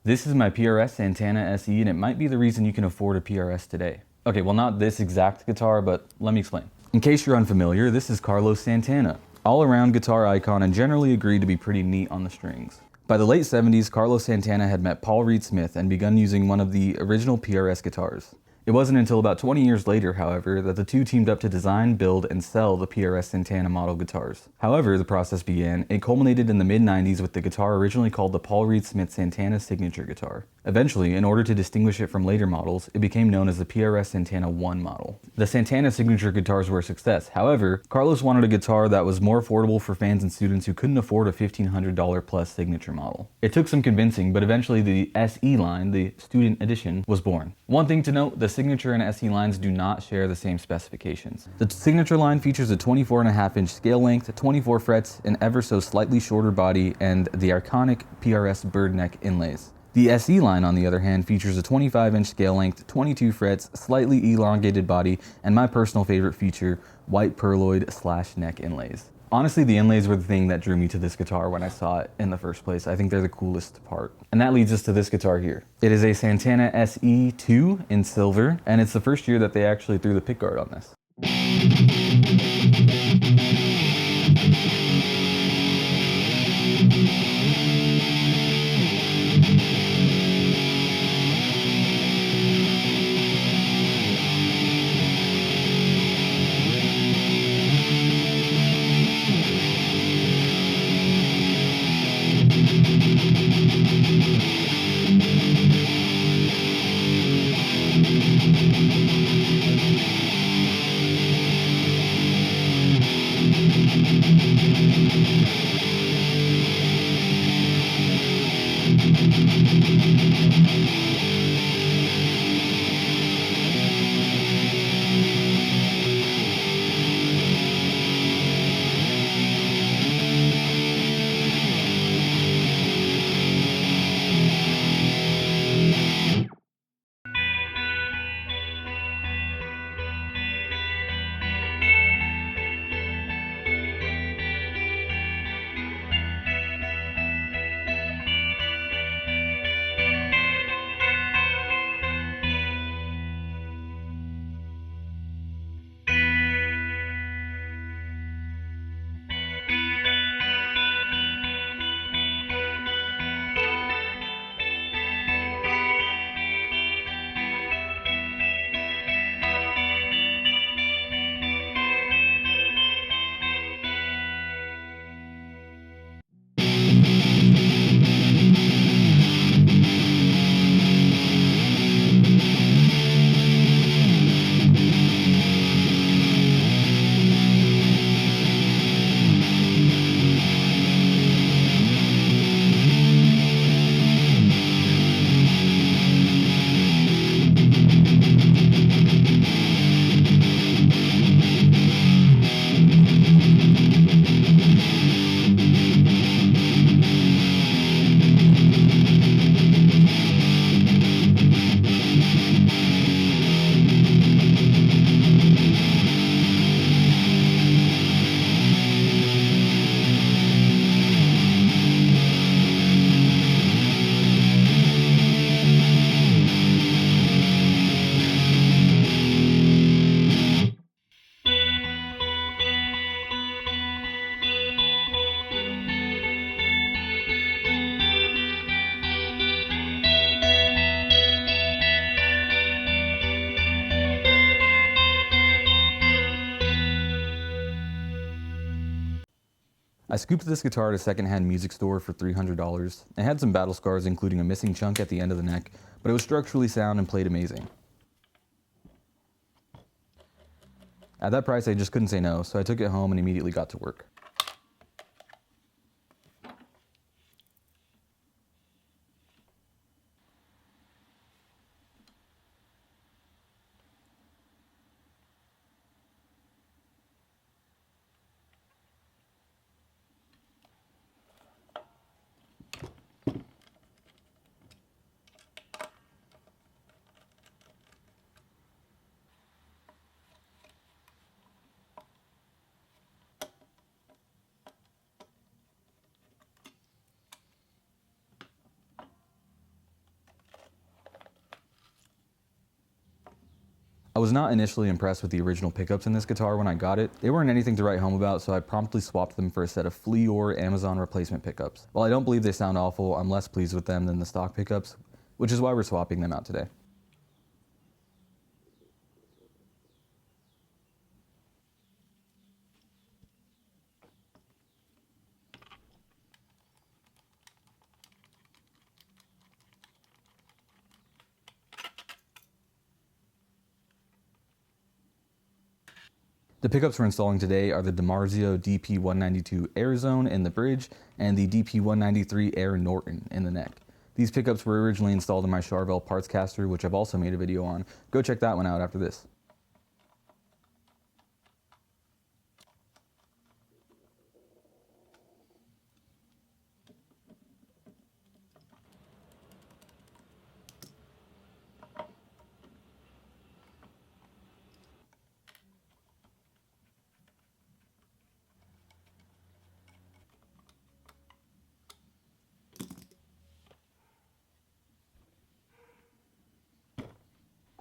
This is my PRS Santana SE, and it might be the reason you can afford a PRS today. Okay, well, not this exact guitar, but let me explain. In case you're unfamiliar, this is Carlos Santana. All-around guitar icon and generally agreed to be pretty neat on the strings. By the late 70s, Carlos Santana had met Paul Reed Smith and begun using one of the original PRS guitars. It wasn't until about 20 years later, however, that the two teamed up to design, build, and sell the PRS Santana model guitars. However, the process began. It culminated in the mid-90s with the guitar originally called the Paul Reed Smith Santana Signature Guitar. Eventually, in order to distinguish it from later models, it became known as the PRS Santana 1 model. The Santana Signature guitars were a success. However, Carlos wanted a guitar that was more affordable for fans and students who couldn't afford a $1,500 plus signature model. It took some convincing, but eventually the SE line, the Student Edition, was born. One thing to note, the Signature and SE lines do not share the same specifications. The Signature line features a 24.5-inch scale length, 24 frets, an ever so slightly shorter body, and the iconic PRS bird neck inlays. The SE line, on the other hand, features a 25-inch scale length, 22 frets, slightly elongated body, and my personal favorite feature, white pearloid / neck inlays. Honestly, the inlays were the thing that drew me to this guitar when I saw it in the first place. I think they're the coolest part. And that leads us to this guitar here. It is a Santana SE2 in silver, and it's the first year that they actually threw the pickguard on this. I scooped this guitar at a secondhand music store for $300. It had some battle scars, including a missing chunk at the end of the neck, but it was structurally sound and played amazing. At that price, I just couldn't say no, so I took it home and immediately got to work. was not initially impressed with the original pickups in this guitar when I got it. They weren't anything to write home about, so I promptly swapped them for a set of FLEOR Amazon replacement pickups. While I don't believe they sound awful, I'm less pleased with them than the stock pickups, which is why we're swapping them out today. The pickups we're installing today are the Dimarzio DP192 Air Zone in the bridge and the DP193 Air Norton in the neck. These pickups were originally installed in my Charvel parts caster, which I've also made a video on. Go check that one out after this.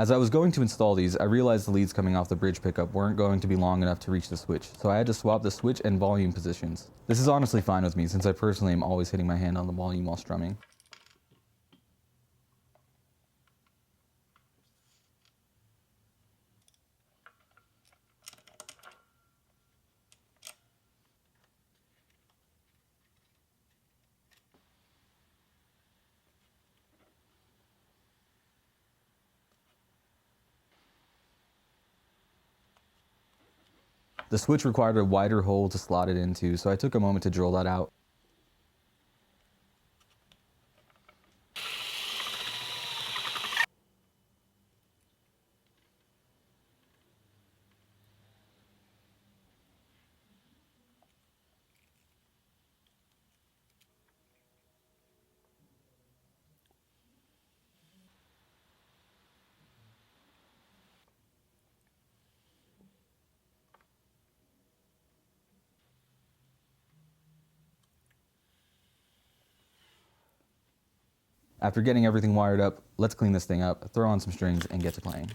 As I was going to install these, I realized the leads coming off the bridge pickup weren't going to be long enough to reach the switch, so I had to swap the switch and volume positions. This is honestly fine with me, since I personally am always hitting my hand on the volume while strumming. The switch required a wider hole to slot it into, so I took a moment to drill that out. After getting everything wired up, let's clean this thing up, throw on some strings, and get to playing.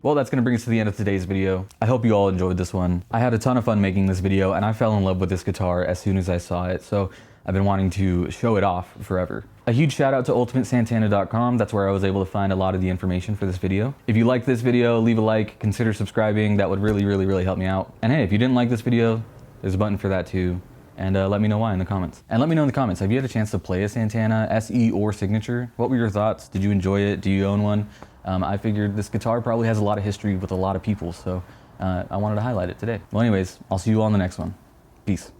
Well, that's gonna bring us to the end of today's video. I hope you all enjoyed this one. I had a ton of fun making this video, and I fell in love with this guitar as soon as I saw it, so I've been wanting to show it off forever. A huge shout out to ultimatesantana.com. That's where I was able to find a lot of the information for this video. If you liked this video, leave a like, consider subscribing. That would really help me out. And hey, if you didn't like this video, there's a button for that too. And let me know why in the comments. And let me know in the comments, have you had a chance to play a Santana SE or Signature? What were your thoughts? Did you enjoy it? Do you own one? I figured this guitar probably has a lot of history with a lot of people, so I wanted to highlight it today. Well anyways, I'll see you all in the next one. Peace.